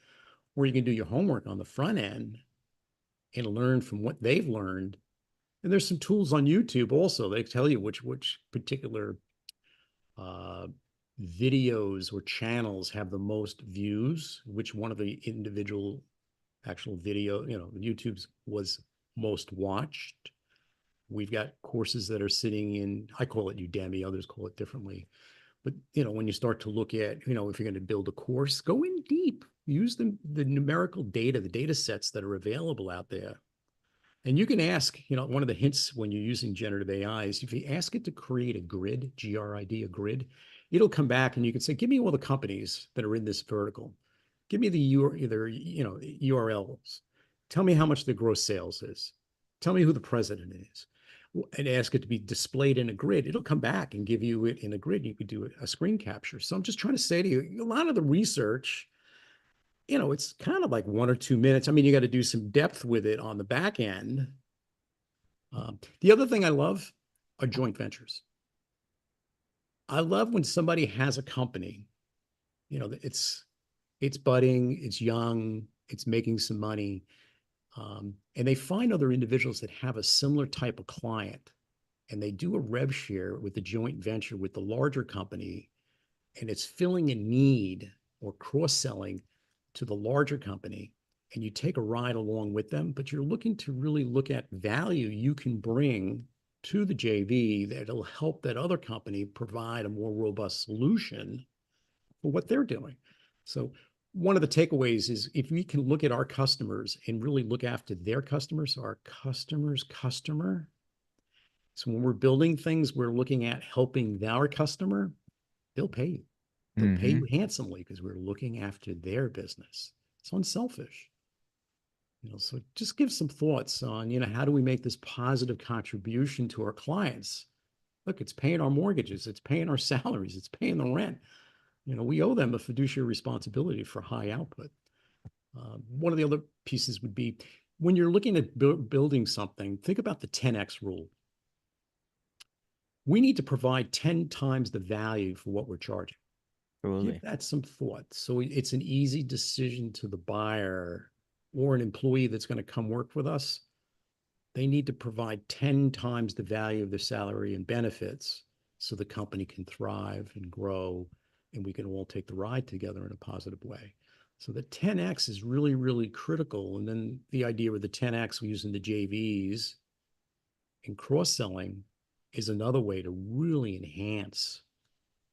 or you can do your homework on the front end and learn from what they've learned. And there's some tools on YouTube also. They tell you which particular uh, videos or channels have the most views, which one of the individual actual video, YouTube's was most watched. We've got courses that are sitting in, I call it Udemy, others call it differently. But, when you start to look at, if you're going to build a course, go in deep, use the numerical data, the data sets that are available out there. And you can ask, one of the hints when you're using generative AI is if you ask it to create a grid, GRID, a grid, it'll come back and you can say, give me all the companies that are in this vertical. Give me the URLs. Tell me how much the gross sales is. Tell me who the president is. And ask it to be displayed in a grid. It'll come back and give you it in a grid. You could do a screen capture. So I'm just trying to say to you, a lot of the research, it's kind of like 1 or 2 minutes. I mean, you got to do some depth with it on the back end. The other thing I love are joint ventures. I love when somebody has a company, it's budding, it's young, it's making some money, and they find other individuals that have a similar type of client, and they do a rev share with the joint venture with the larger company, and it's filling a need or cross-selling to the larger company, and you take a ride along with them, but you're looking to really look at value you can bring to the JV that'll help that other company provide a more robust solution for what they're doing. So one of the takeaways is if we can look at our customers and really look after their customers, our customer's customer. So when we're building things, we're looking at helping our customer, they'll pay you. They'll pay Mm-hmm. you handsomely because we're looking after their business. It's unselfish. So just give some thoughts on, how do we make this positive contribution to our clients? Look, it's paying our mortgages, it's paying our salaries, it's paying the rent. We owe them a fiduciary responsibility for high output. One of the other pieces would be when you're looking at building something, think about the 10x rule. We need to provide 10 times the value for what we're charging. Give Absolutely. that some thought. So it's an easy decision to the buyer or an employee that's going to come work with us. They need to provide 10 times the value of their salary and benefits so the company can thrive and grow and we can all take the ride together in a positive way. So the 10x is really, really critical. And then the idea with the 10x we use in the JVs and cross-selling is another way to really enhance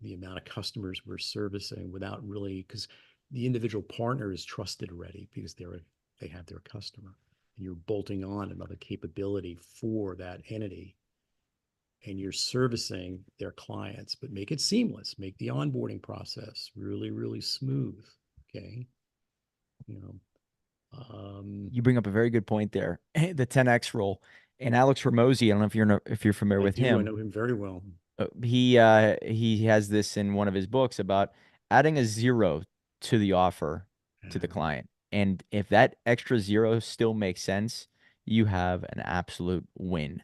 the amount of customers we're servicing without really, because the individual partner is trusted already because they have their customer. And you're bolting on another capability for that entity and you're servicing their clients, but make it seamless, make the onboarding process really, really smooth. Okay. You know, You bring up a very good point there. The 10x rule. And Alex Ramosi, I don't know if you're familiar I with do, I him. know him very well. He has this in one of his books about adding a zero to the offer to the client. And if that extra zero still makes sense, you have an absolute win.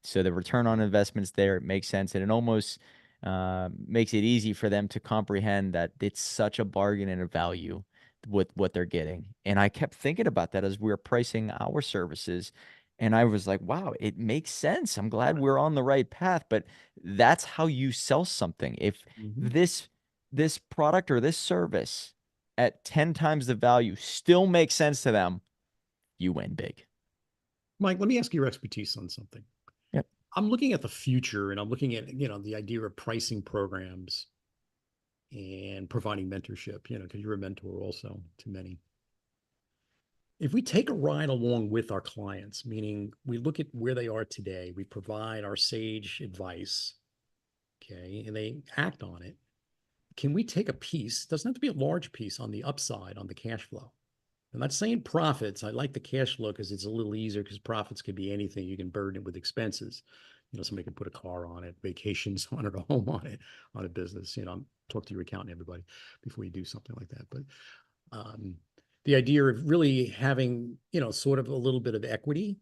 So the return on investments there, it makes sense. And it almost makes it easy for them to comprehend that it's such a bargain and a value with what they're getting. And I kept thinking about that as we were pricing our services. And I was like, wow, it makes sense. I'm glad we're on the right path. But that's how you sell something. If Mhm. this product or this service at 10 times the value still makes sense to them, you win big. Mike, let me ask your expertise on something. Yep. I'm looking at the future and I'm looking at, the idea of pricing programs and providing mentorship, because you're a mentor also to many. If we take a ride along with our clients, meaning we look at where they are today, we provide our sage advice, okay, and they act on it, can we take a piece, doesn't have to be a large piece on the upside on the cash flow? I'm not saying profits. I like the cash flow because it's a little easier because profits could be anything. You can burden it with expenses. Somebody can put a car on it, vacations on it, a home on it, on a business. Talk to your accountant, everybody, before you do something like that. But um, the idea of really having, sort of a little bit of equity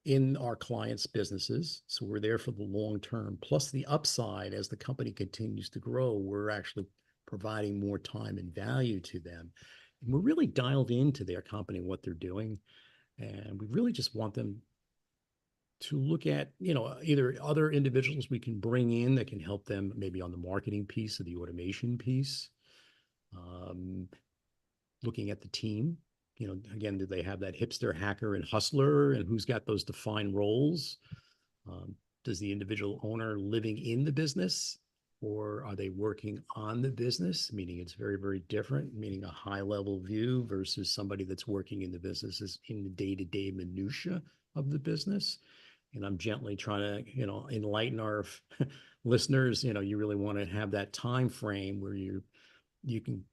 in our clients' businesses. So we're there for the long term, plus the upside as the company continues to grow, we're actually providing more time and value to them. And we're really dialed into their company and what they're doing. And we really just want them to look at, either other individuals we can bring in that can help them maybe on the marketing piece or the automation piece. Um, Looking at the team, again, do they have that hipster, hacker, and hustler, and who's got those defined roles? Um, does the individual owner living in the business or are they working on the business? Meaning it's very, very different, meaning a high level view versus somebody that's working in the business is in the day to day minutia of the business. And I'm gently trying to, enlighten our listeners. You really want to have that time frame where you can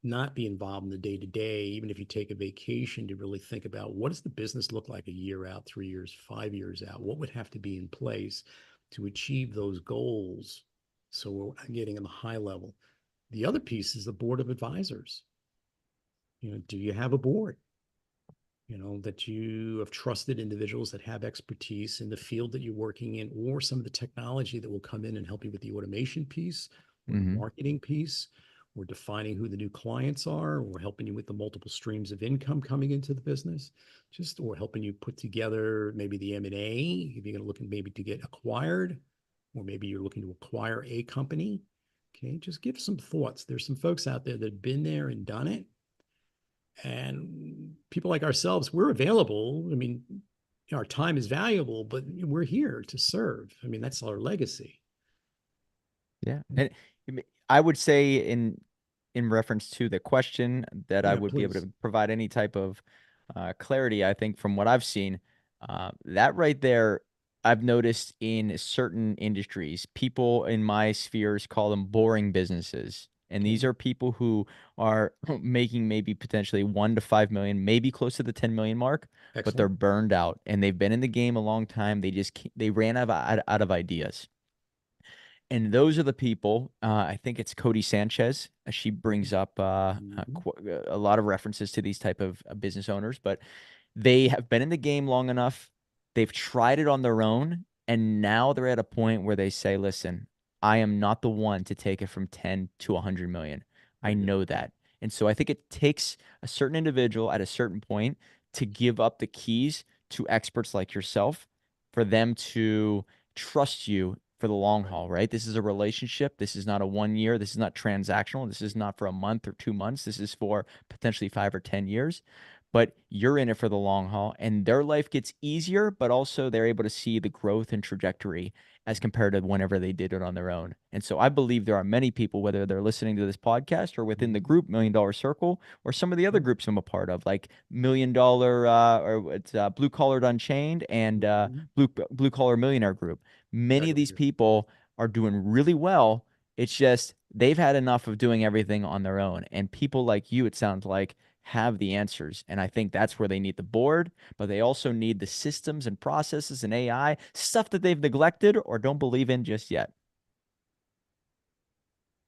not be involved in the day to day, even if you take a vacation, to really think about what does the business look like a year out, 3 years, 5 years out? What would have to be in place to achieve those goals? So we're getting in the high level. The other piece is the board of advisors. Do you have a board? That you have trusted individuals that have expertise in the field that you're working in, or some of the technology that will come in and help you with the automation piece or the Mm-hmm. marketing piece. We're defining who the new clients are. We're helping you with the multiple streams of income coming into the business, or helping you put together maybe the M&A if you're going to look at maybe to get acquired, or maybe you're looking to acquire a company. Okay, just give some thoughts. There's some folks out there that have been there and done it, and people like ourselves, we're available. I mean, our time is valuable, but we're here to serve. I mean, that's our legacy. Yeah. And I would say in reference to the question that I Yeah, would be able please. to provide any type of clarity, I think from what I've seen, that right there, I've noticed in certain industries, people in my spheres call them boring businesses. And Okay. these are people who are making maybe potentially 1 to 5 million, maybe close to the 10 million mark, but they're Excellent. burned out and they've been in the game a long time. They ran out of ideas. And those are the people. I think it's Cody Sanchez. She brings up Mm-hmm. a lot of references to these type of business owners, but they have been in the game long enough. They've tried it on their own, And now they're at a point where they say, listen, I am not the one to take it from 10 to 100 million. I Very good. know that. And so I think it takes a certain individual at a certain point to give up the keys to experts like yourself for them to trust you for the long Right. haul, right? This is a relationship. This is not a 1 year. This is not transactional. This is not for a month or 2 months. This is for potentially 5 or 10 years. But you're in it for the long haul, and their life gets easier, but also they're able to see the growth and trajectory as compared to whenever they did it on their own. And so I believe there are many people, whether they're listening to this podcast or within the Mhm. group $1 Million Circle or some of the other Right. groups I'm a part of, like $1 Million or it's Blue Collared Unchained and Mhm. Blue Collar Millionaire Group. Many of Very these good. people are doing really well. It's just they've had enough of doing everything on their own. And people like you, it sounds like, have the answers. And I think that's where they need the board, but they also need the systems and processes and AI, stuff that they've neglected or don't believe in just yet.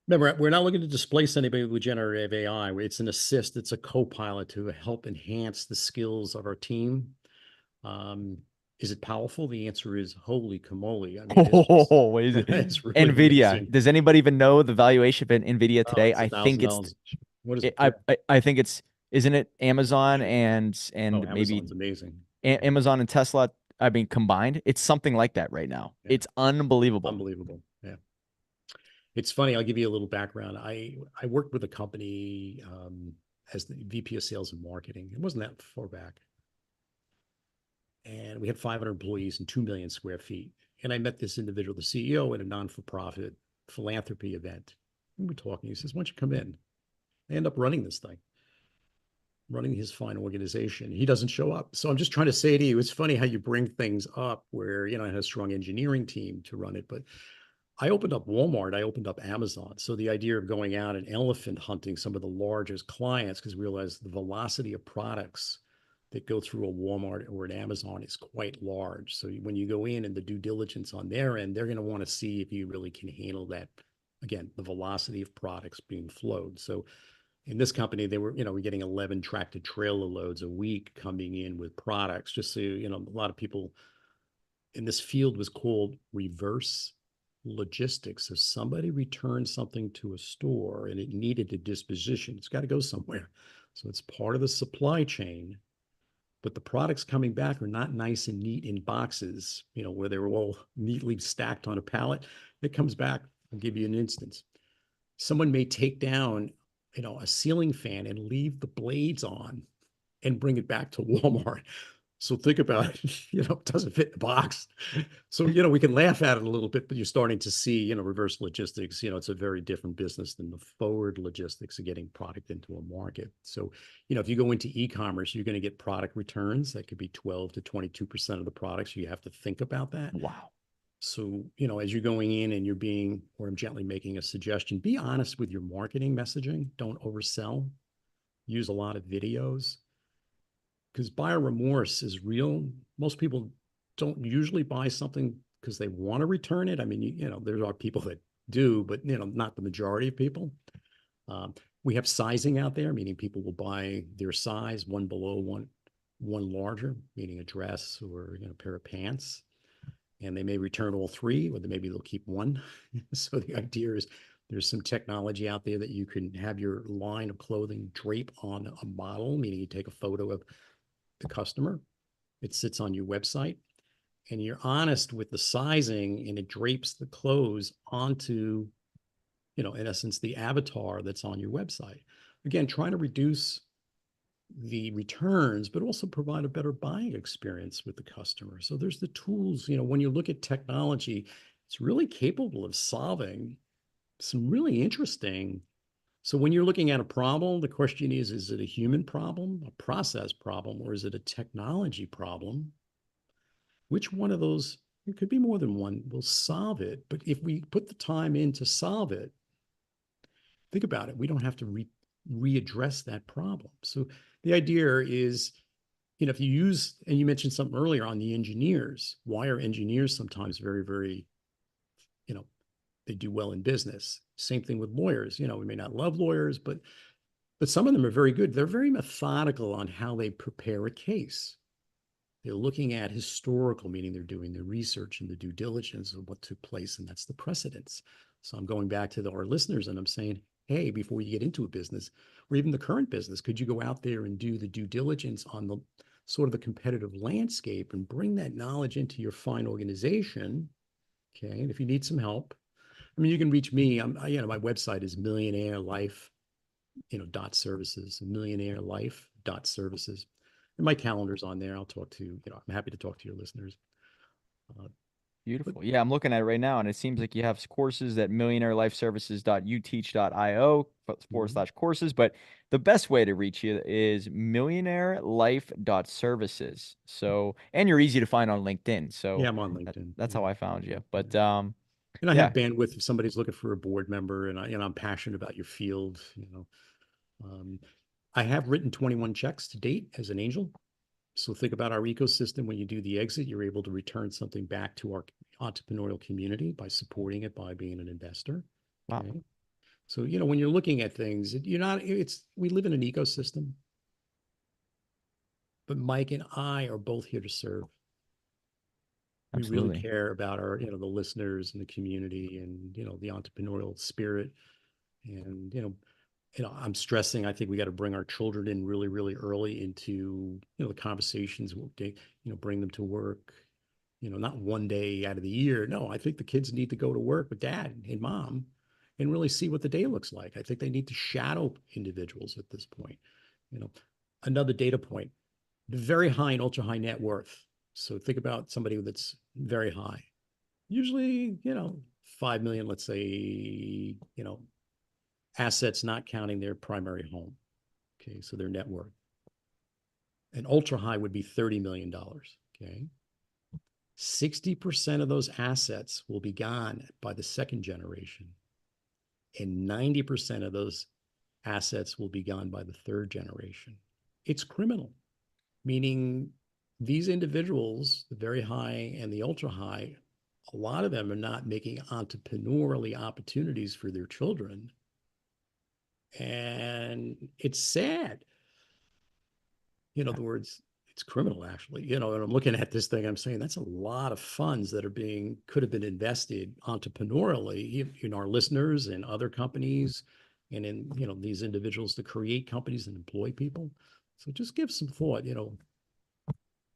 Remember, we're not looking to displace anybody with generative AI. It's an assist, it's a co-pilot to help enhance the skills of our team. Um, is it powerful? The answer is holy camole. I mean, it's just, Oh, is it it's really Nvidia? amazing. Does anybody even know the valuation of Nvidia Oh, today? it's a I thousand think it's dollars. What is it, it? Yeah. I think it's isn't it Amazon and Oh, maybe Amazon's amazing. Yeah. Amazon and Tesla, I mean combined, it's something like that right now. Yeah. It's unbelievable. Unbelievable. Yeah. It's funny. I'll give you a little background. I worked with a company as the VP of Sales and Marketing. It wasn't that far back, and we had 500 employees and 2 million square feet. And I met this individual, the CEO, at a non-for-profit philanthropy event. We were talking. He says, "Why don't you come in?" I end up running this thing, running his fine organization. He doesn't show up. So I'm just trying to say to you, it's funny how you bring things up where, I had a strong engineering team to run it, but I opened up Walmart, I opened up Amazon. So the idea of going out and elephant hunting some of the largest clients, because we realized the velocity of products that go through a Walmart or an Amazon is quite large. So when you go in and the due diligence on their end, they're going to want to see if you really can handle that. Again, the velocity of products being flowed. So in this company, they were, we're getting 11 tractor trailer loads a week coming in with products. Just so, a lot of people in this field was called reverse logistics. If somebody returned something to a store and it needed a disposition, it's got to go somewhere. So it's part of the supply chain, but the products coming back are not nice and neat in boxes, where they were all neatly stacked on a pallet. It comes back. I'll give you an instance. Someone may take down, a ceiling fan and leave the blades on and bring it back to Walmart. So think about it, it doesn't fit the box. So, we can laugh at it a little bit, but you're starting to see, reverse logistics, it's a very different business than the forward logistics of getting product into a market. So, if you go into e-commerce, you're going to get product returns. That could be 12 to 22% of the products. You have to think about that. Wow. So, as you're going in and you're being, or I'm gently making a suggestion, be honest with your marketing messaging. Don't oversell. Use a lot of videos because buyer remorse is real. Most people don't usually buy something because they want to return it. I mean, there are people that do, but not the majority of people. We have sizing out there, meaning people will buy their size, one below, one larger, meaning a dress or a pair of pants, and they may return all three, or maybe they'll keep one. So the idea is there's some technology out there that you can have your line of clothing drape on a model, meaning you take a photo of the customer. It sits on your website and you're honest with the sizing and it drapes the clothes onto, in essence, the avatar that's on your website. Again, trying to reduce the returns, but also provide a better buying experience with the customer. So there's the tools, when you look at technology, it's really capable of solving some really interesting. So when you're looking at a problem, the question is it a human problem, a process problem, or is it a technology problem? Which one of those, it could be more than one, will solve it. But if we put the time in to solve it, think about it, we don't have to readdress that problem. So the idea is, if you use, and you mentioned something earlier on the engineers, why are engineers sometimes very, very, you know, they do well in business? Same thing with lawyers. We may not love lawyers, but some of them are very good. They're very methodical on how they prepare a case. They're looking at historical, meaning they're doing the research and the due diligence of what took place, and that's the precedents. So I'm going back to our listeners and I'm saying, hey, before you get into a business or even the current business, could you go out there and do the due diligence on the sort of the competitive landscape and bring that knowledge into your fine organization? Okay. And if you need some help, I mean, you can reach me. My website is millionaire life, dot services, millionaire life dot services. And my calendar's on there. I'll talk to, I'm happy to talk to your listeners. Uh, but Beautiful. Yeah, I'm looking at it right now, and it seems like you have courses at millionairelifeservices.uteach.io forward mhm. slash courses. But the best way to reach you is millionairelife.services. So, and you're easy to find on LinkedIn. Yeah, So I'm on LinkedIn. that's Yeah. how I found you. Yeah. But And I have yeah, bandwidth if somebody's looking for a board member and I'm passionate about your field. Um, I have written 21 checks to date as an angel. So think about our ecosystem. When you do the exit, you're able to return something back to our entrepreneurial community by supporting it by being an investor. wow, Okay. So, when you're looking at things, we live in an ecosystem, but Mike and I are both here to serve. We really absolutely. care about the listeners and the community and, the entrepreneurial spirit. And, I'm stressing, I think we got to bring our children in really, really early into, the conversations, bring them to work, not one day out of the year. No, I think the kids need to go to work with dad and mom and really see what the day looks like. I think they need to shadow individuals at this point. You know, Another data point, very high and ultra high net worth. So think about somebody that's very high, usually, 5 million, let's say, assets not counting their primary home. Okay. So their net worth. An ultra high would be $30 million. Okay. 60% of those assets will be gone by the second generation, and 90% of those assets will be gone by the third generation. It's criminal, meaning these individuals, the very high and the ultra high, a lot of them are not making entrepreneurially opportunities for their children. And it's sad. In other words, it's criminal actually. And I'm looking at this thing, I'm saying that's a lot of funds that could have been invested entrepreneurially in our listeners and other companies and in, these individuals to create companies and employ people. So just give some thought,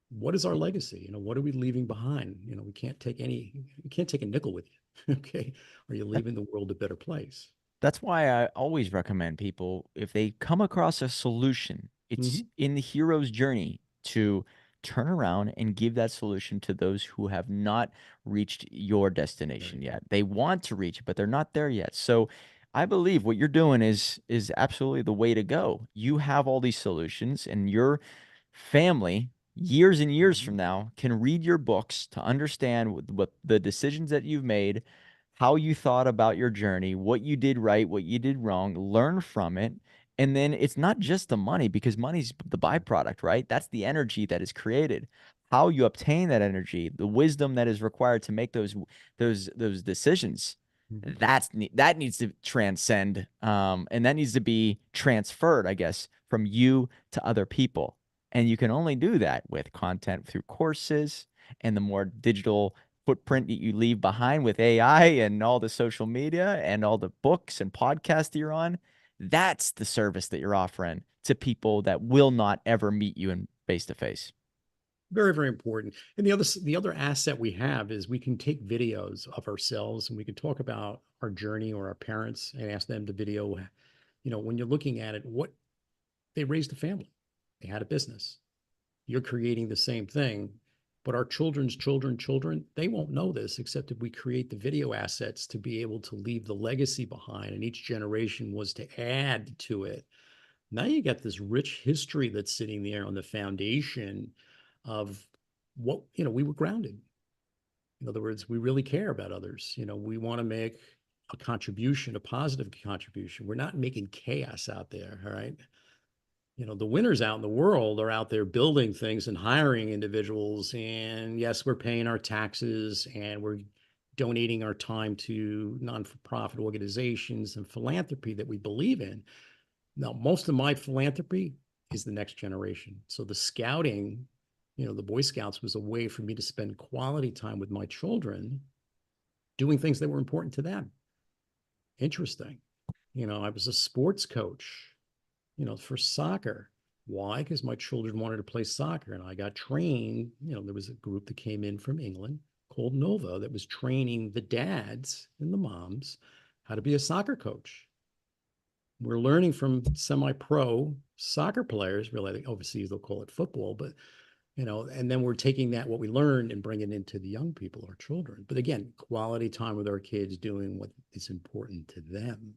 what is our legacy? What are we leaving behind? We can't take a nickel with you. Okay. Are you leaving the world a better place? That's why I always recommend people, if they come across a solution, it's Mm-hmm. in the hero's journey to turn around and give that solution to those who have not reached your destination Right. yet. They want to reach it, but they're not there yet. So I believe what you're doing is absolutely the way to go. You have all these solutions, and your family, years and years Mm-hmm. from now, can read your books to understand what the decisions that you've made, how you thought about your journey, what you did right, what you did wrong, learn from it. And then it's not just the money, because money's the byproduct, right? That's the energy that is created. How you obtain that energy, the wisdom that is required to make those decisions. Mm-hmm. That needs to transcend, and that needs to be transferred, I guess, from you to other people. And you can only do that with content through courses and the more digital footprint that you leave behind with AI and all the social media and all the books and podcasts that you're on. That's the service that you're offering to people that will not ever meet you in face to face. Very, very important. And the other asset we have is we can take videos of ourselves and we can talk about our journey or our parents and ask them to video, when you're looking at it, what they raised a family, they had a business. You're creating the same thing, but our children's children, they won't know this except if we create the video assets to be able to leave the legacy behind. And each generation was to add to it. Now you got this rich history that's sitting there on the foundation of what, we were grounded. In other words, we really care about others. We want to make a contribution, a positive contribution. We're not making chaos out there. All right. The winners out in the world are out there building things and hiring individuals. And yes, we're paying our taxes and we're donating our time to non-for-profit organizations and philanthropy that we believe in. Now, most of my philanthropy is the next generation. So the scouting, the Boy Scouts was a way for me to spend quality time with my children doing things that were important to them. Interesting. I was a sports coach, for soccer. Why? Because my children wanted to play soccer and I got trained. There was a group that came in from England called Nova that was training the dads and the moms how to be a soccer coach. We're learning from semi-pro soccer players, really overseas they'll call it football, but and then we're taking that what we learned and bringing it into the young people, our children. But again, quality time with our kids doing what is important to them.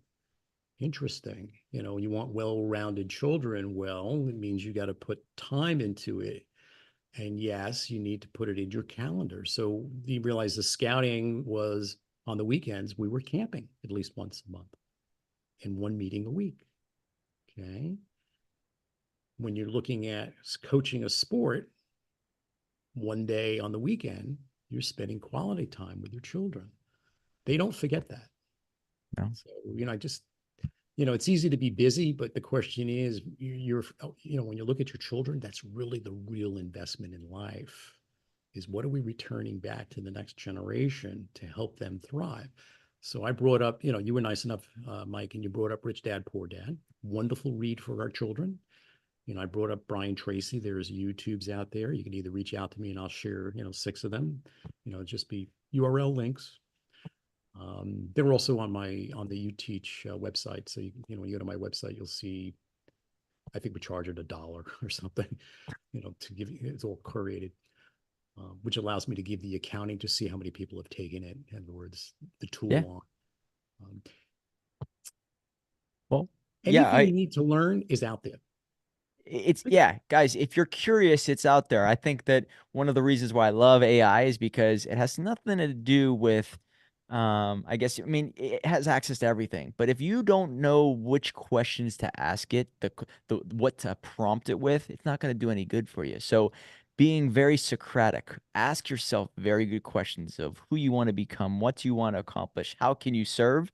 Interesting. You want well-rounded children. Well, it means you got to put time into it. And yes, you need to put it in your calendar. So you realize the scouting was on the weekends, we were camping at least once a month and one meeting a week. Okay. When you're looking at coaching a sport, one day on the weekend, you're spending quality time with your children. They don't forget that. No. So, it's easy to be busy, but the question is, when you look at your children, that's really the real investment in life is what are we returning back to the next generation to help them thrive? So I brought up, you were nice enough, Mike, and you brought up Rich Dad, Poor Dad. Wonderful read for our children. I brought up Brian Tracy. There's YouTubes out there. You can either reach out to me and I'll share, 6 of them. Just be URL links. They were also on the UTeach website. So when you go to my website, you'll see. I think we charge it $1 or something. To give you, it's all curated, which allows me to give the accounting to see how many people have taken it. In other words, the Yeah. tool on. Well, yeah, Anything you need to learn is out there. yeah, guys, if you're curious, it's out there. I think that one of the reasons why I love AI is because it has nothing to do with I mean, it has access to everything. But if you don't know which questions to ask it, the what to prompt it with, it's not going to do any good for you. So being very Socratic, ask yourself very good questions of who you want to become, what do you want to accomplish, how can you serve?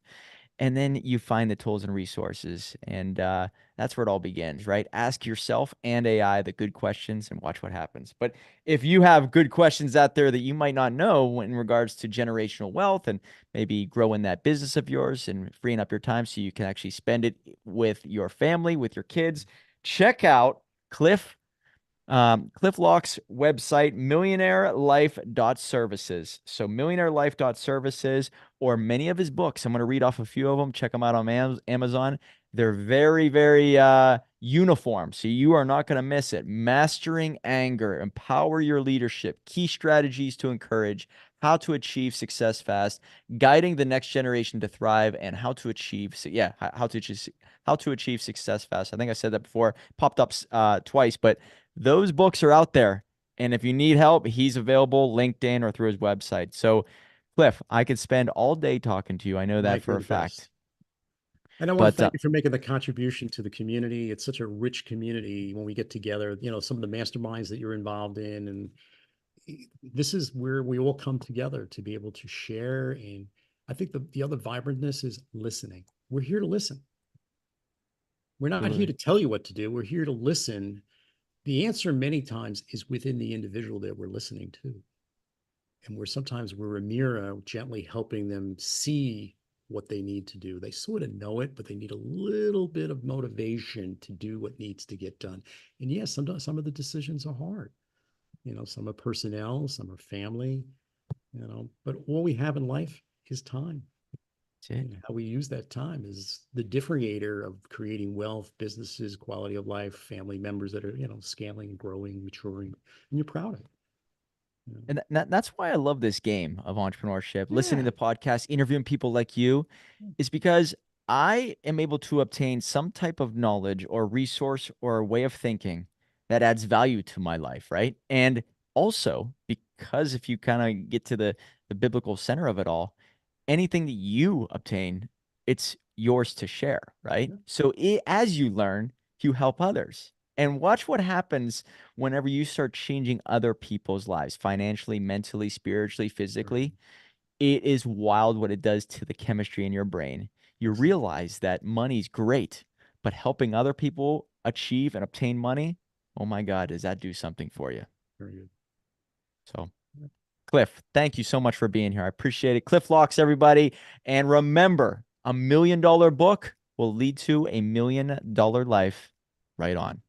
And then you find the tools and resources. And that's where it all begins, right? Ask yourself and AI the good questions and watch what happens. But if you have good questions out there that you might not know in regards to generational wealth and maybe growing that business of yours and freeing up your time so you can actually spend it with your family, with your kids, check out Cliff Lock's website, millionairelife.services. So millionairelife.services, or many of his books. I'm going to read off a few of them. Check them out on Amazon. They're very, very uniform. So you are not going to miss it. Mastering Anger, Empower Your Leadership, Key Strategies to Encourage, How to Achieve Success Fast, Guiding the Next Generation to Thrive, and How to Achieve, how to achieve success fast. I think I said that before, popped up twice, but those books are out there. And if you need help, he's available LinkedIn or through his website. So, Cliff, I could spend all day talking to you. I know that Mike, for you're a the fact. best. And I want to But thank you for making the contribution to the community. It's such a rich community when we get together, some of the masterminds that you're involved in. And this is where we all come together to be able to share. And I think the other vibrantness is listening. We're here to listen. We're not here absolutely. to tell you what to do. We're here to listen. The answer many times is within the individual that we're listening to. And sometimes we're a mirror gently helping them see what they need to do. They sort of know it, but they need a little bit of motivation to do what needs to get done. And yes, sometimes some of the decisions are hard. Some are personnel, some are family, but all we have in life is time. That's it. And how we use that time is the differentiator of creating wealth, businesses, quality of life, family members that are, scaling, growing, maturing, and you're proud of it. And that's why I love this game of entrepreneurship, listening Yeah. to podcasts, interviewing people like you, is because I am able to obtain some type of knowledge or resource or way of thinking that adds value to my life, right? And also because if you kind of get to the biblical center of it all, anything that you obtain, it's yours to share, right? Yeah. So as you learn, you help others. And watch what happens whenever you start changing other people's lives financially, mentally, spiritually, Right. physically. It is wild what it does to the chemistry in your brain. You Exactly. realize that money's great, but helping other people achieve and obtain money, oh my God, does that do something for you? Very good. So, Cliff, thank you so much for being here. I appreciate it. Cliff Locks, everybody. And remember, $1 million book will lead to $1 million life. Right on.